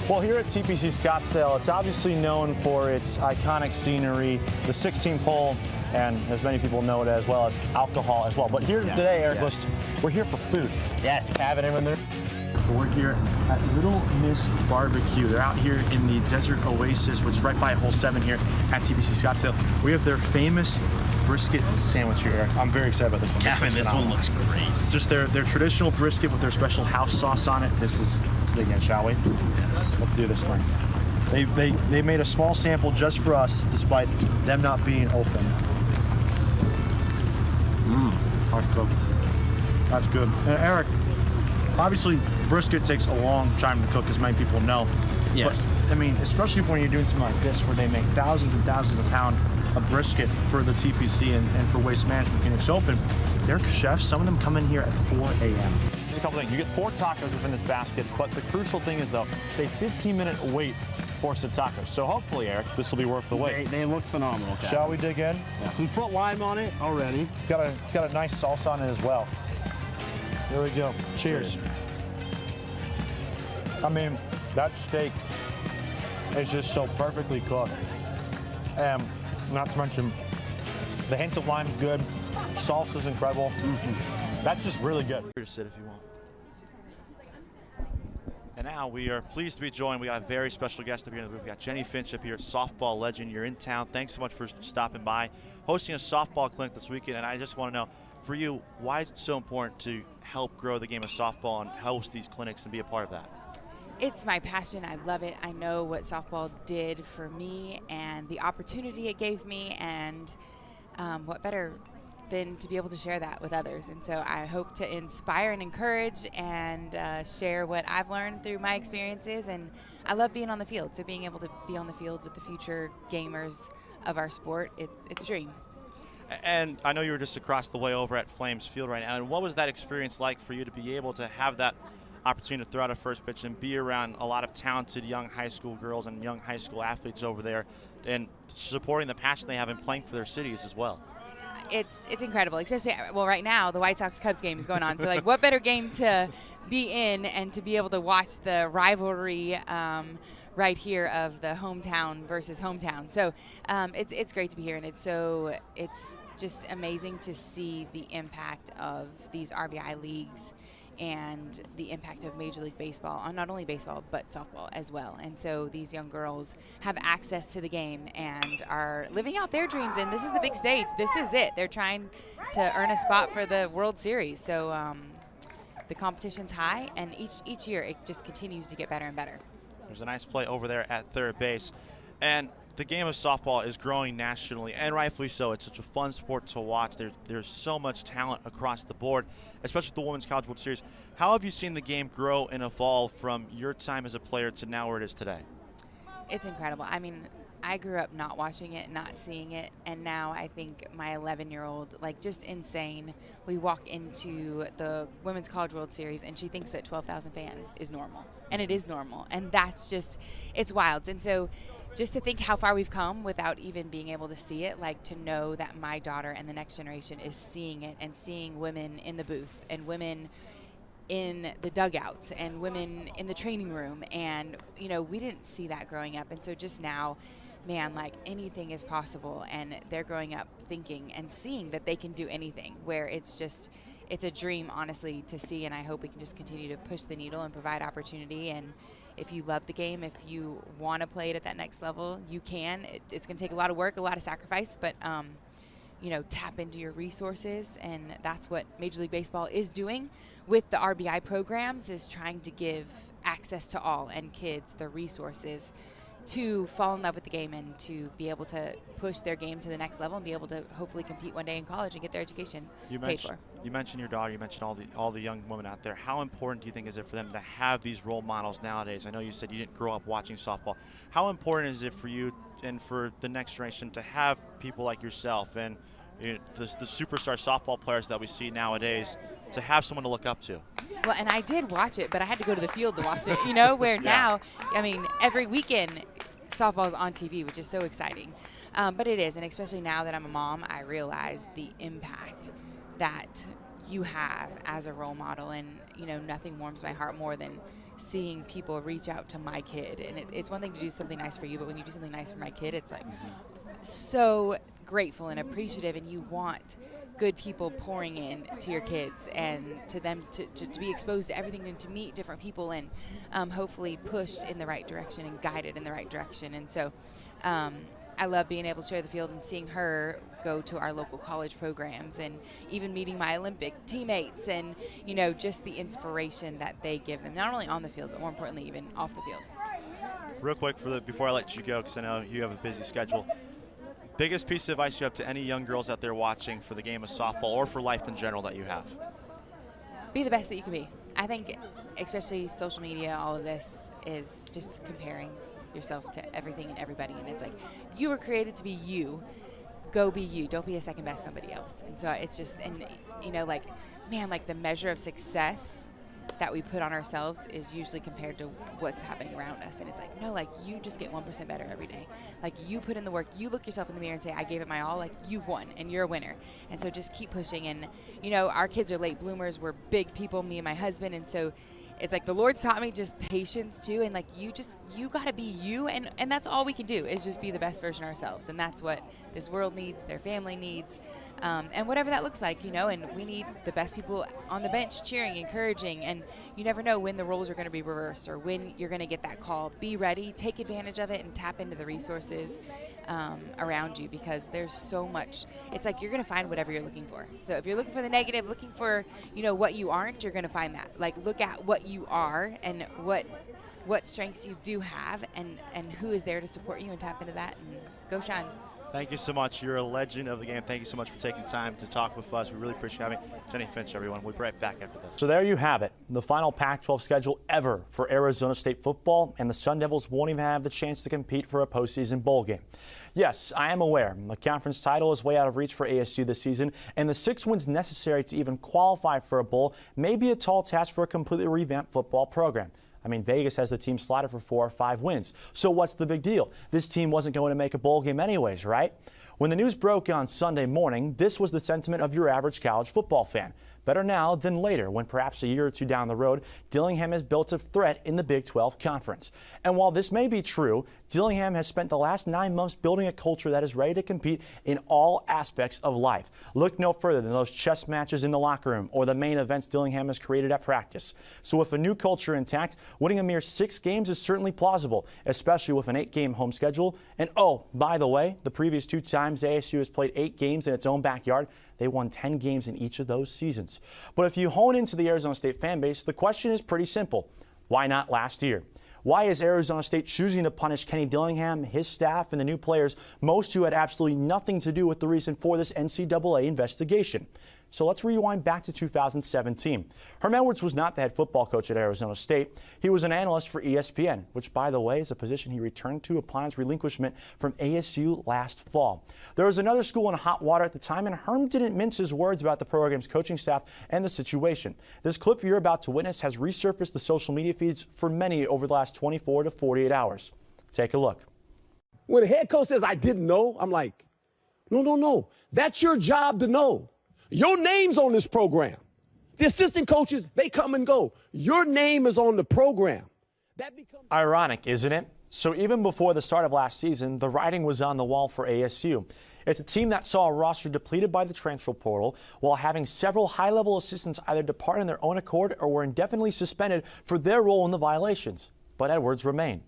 Well, here at TPC Scottsdale, it's obviously known for its iconic scenery, the 16th hole, and as many people know it as well as alcohol as well. But here today, Eric, we're here for food. Yes, Cavan and they're. We're here at Little Miss Barbecue. They're out here in the Desert Oasis, which is right by hole 7 here at TPC Scottsdale. We have their famous brisket sandwich here, Eric. I'm very excited about this one. Cavan, this one looks great. It's just their traditional brisket with their special house sauce on it. Let's dig in, shall we? Yes. Let's do this thing. They made a small sample just for us, despite them not being open. That's good. That's good. And Eric, obviously brisket takes a long time to cook, as many people know. Yes. But I mean, especially when you're doing something like this, where they make thousands and thousands of pounds of brisket for the TPC and for Waste Management Phoenix Open, their chefs, some of them come in here at 4 a.m. There's a couple things. You get 4 tacos within this basket, but the crucial thing is, though, it's a 15-minute wait for some tacos. So hopefully, Eric, this will be worth the wait. They look phenomenal. Cavan. Shall we dig in? Yeah. We put lime on it already. It's got a nice salsa on it as well. Here we go. Cheers. I mean, that steak is just so perfectly cooked. And not to mention, the hint of lime is good. Salsa's incredible. That's just really good. Here to sit if you want. And now we are pleased to be joined. We got a very special guest up here in the booth. We got Jenny Finch up here, softball legend. You're in town. Thanks so much for stopping by, hosting a softball clinic this weekend. And I just want to know, for you, why is it so important to help grow the game of softball and host these clinics and be a part of that? It's my passion. I love it. I know what softball did for me and the opportunity it gave me, and what better than to be able to share that with others. And so I hope to inspire and encourage and share what I've learned through my experiences. And I love being on the field. So being able to be on the field with the future gamers of our sport, it's a dream. And I know you were just across the way over at Flames Field right now. And what was that experience like for you to be able to have that opportunity to throw out a first pitch and be around a lot of talented young high school girls and young high school athletes over there and supporting the passion they have in playing for their cities as well? It's incredible, especially, well, right now the White Sox-Cubs game is going on. So, like, what better game to be in and to be able to watch the rivalry right here of the hometown versus hometown. So it's great to be here, and it's just amazing to see the impact of these RBI leagues and the impact of Major League Baseball on not only baseball but softball as well. And so these young girls have access to the game and are living out their dreams, and this is the big stage. This is it. They're trying to earn a spot for the World Series. So the competition's high, and each year it just continues to get better and better. There's a nice play over there at third base. And the game of softball is growing nationally, and rightfully so. It's such a fun sport to watch. There's so much talent across the board, especially the Women's College World Series. How have you seen the game grow and evolve from your time as a player to now where it is today? It's incredible. I mean, I grew up not watching it, not seeing it, and now I think my 11-year-old, like, just insane. We walk into the Women's College World Series, and she thinks that 12,000 fans is normal, and it is normal, and that's just, it's wild. And so just to think how far we've come without even being able to see it, like, to know that my daughter and the next generation is seeing it and seeing women in the booth and women in the dugouts and women in the training room. And, you know, we didn't see that growing up. And so just now, man, like, anything is possible. And they're growing up thinking and seeing that they can do anything, where it's a dream, honestly, to see. And I hope we can just continue to push the needle and provide opportunity. And if you love the game, if you want to play it at that next level, you can. It's going to take a lot of work, a lot of sacrifice, but you know, tap into your resources, and that's what Major League Baseball is doing with the RBI programs, is trying to give access to all and kids the resources to fall in love with the game and to be able to push their game to the next level and be able to hopefully compete one day in college and get their education paid for. You mentioned your daughter. You mentioned all the young women out there. How important do you think is it for them to have these role models nowadays? I know you said you didn't grow up watching softball. How important is it for you and for the next generation to have people like yourself and the superstar softball players that we see nowadays, to have someone to look up to? Well, and I did watch it, but I had to go to the field to watch it, you know, where now, I mean, every weekend softball's on TV, which is so exciting. But it is, and especially now that I'm a mom, I realize the impact that you have as a role model. And, you know, nothing warms my heart more than seeing people reach out to my kid. And it's one thing to do something nice for you, but when you do something nice for my kid, it's like so grateful and appreciative, and you want good people pouring in to your kids and to them to be exposed to everything and to meet different people and hopefully pushed in the right direction and guided in the right direction. And so I love being able to share the field and seeing her go to our local college programs and even meeting my Olympic teammates and, you know, just the inspiration that they give them, not only on the field, but more importantly, even off the field. Real quick before I let you go, because I know you have a busy schedule, biggest piece of advice you have to any young girls out there watching for the game of softball or for life in general that you have? Be the best that you can be. I think especially social media, all of this is just comparing yourself to everything and everybody, and it's like, you were created to be you. Go be you. Don't be a second best somebody else. And so it's just, and you know, like, man, like the measure of success that we put on ourselves is usually compared to what's happening around us. And it's like, no, like, you just get 1% better every day. Like, you put in the work, you look yourself in the mirror and say, I gave it my all. Like, you've won and you're a winner. And so just keep pushing. And, you know, our kids are late bloomers. We're big people, me and my husband. And so it's like the Lord's taught me just patience too. And like, you got to be you. And that's all we can do is just be the best version of ourselves. And that's what this world needs, their family needs. And whatever that looks like, you know, and we need the best people on the bench cheering, encouraging, and you never know when the roles are going to be reversed or when you're going to get that call. Be ready, take advantage of it, and tap into the resources around you, because there's so much. It's like you're going to find whatever you're looking for. So if you're looking for the negative, looking for, you know, what you aren't, you're going to find that. Like, look at what you are and what strengths you do have and who is there to support you, and tap into that and go shine. Thank you so much. You're a legend of the game. Thank you so much for taking time to talk with us. We really appreciate having Jenny Finch, everyone. We'll be right back after this. So there you have it, the final Pac-12 schedule ever for Arizona State football, and the Sun Devils won't even have the chance to compete for a postseason bowl game. Yes, I am aware the conference title is way out of reach for ASU this season, and the 6 wins necessary to even qualify for a bowl may be a tall task for a completely revamped football program. I mean, Vegas has the team slotted for 4 or 5 wins. So what's the big deal? This team wasn't going to make a bowl game anyways, right? When the news broke on Sunday morning, this was the sentiment of your average college football fan. Better now than later, when perhaps a year or two down the road, Dillingham has built a threat in the Big 12 Conference. And while this may be true, Dillingham has spent the last 9 months building a culture that is ready to compete in all aspects of life. Look no further than those chess matches in the locker room or the main events Dillingham has created at practice. So with a new culture intact, winning a mere 6 games is certainly plausible, especially with an 8-game home schedule. And oh, by the way, the previous 2 times ASU has played 8 games in its own backyard, they won 10 games in each of those seasons. But if you hone into the Arizona State fan base, the question is pretty simple. Why not last year? Why is Arizona State choosing to punish Kenny Dillingham, his staff, and the new players, most who had absolutely nothing to do with the reason for this NCAA investigation? So let's rewind back to 2017. Herm Edwards was not the head football coach at Arizona State. He was an analyst for ESPN, which, by the way, is a position he returned to upon his relinquishment from ASU last fall. There was another school in hot water at the time, and Herm didn't mince his words about the program's coaching staff and the situation. This clip you're about to witness has resurfaced the social media feeds for many over the last 24 to 48 hours. Take a look. When the head coach says, I didn't know, I'm like, no. That's your job to know. Your name's on this program. The assistant coaches, they come and go. Your name is on the program. That becomes ironic, isn't it? So even before the start of last season, the writing was on the wall for ASU. It's a team that saw a roster depleted by the transfer portal while having several high-level assistants either depart on their own accord or were indefinitely suspended for their role in the violations. But Edwards remained.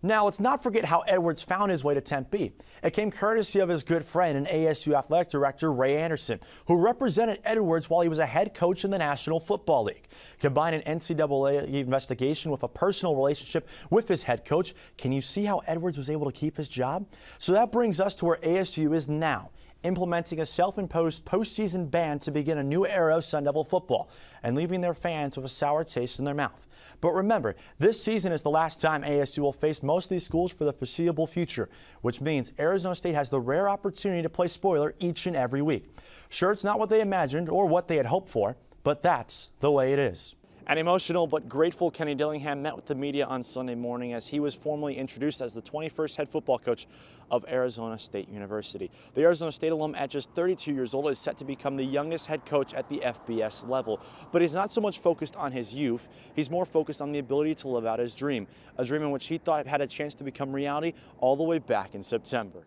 Now, let's not forget how Edwards found his way to Tempe. It came courtesy of his good friend and ASU athletic director Ray Anderson, who represented Edwards while he was a head coach in the National Football League. Combine an NCAA investigation with a personal relationship with his head coach. Can you see how Edwards was able to keep his job? So that brings us to where ASU is now, implementing a self-imposed postseason ban to begin a new era of Sun Devil football and leaving their fans with a sour taste in their mouth. But remember, this season is the last time ASU will face most of these schools for the foreseeable future, which means Arizona State has the rare opportunity to play spoiler each and every week. Sure, it's not what they imagined or what they had hoped for, but that's the way it is. An emotional but grateful Kenny Dillingham met with the media on Sunday morning as he was formally introduced as the 21st head football coach of Arizona State University. The Arizona State alum at just 32 years old is set to become the youngest head coach at the FBS level. But he's not so much focused on his youth, he's more focused on the ability to live out his dream, a dream in which he thought had a chance to become reality all the way back in September.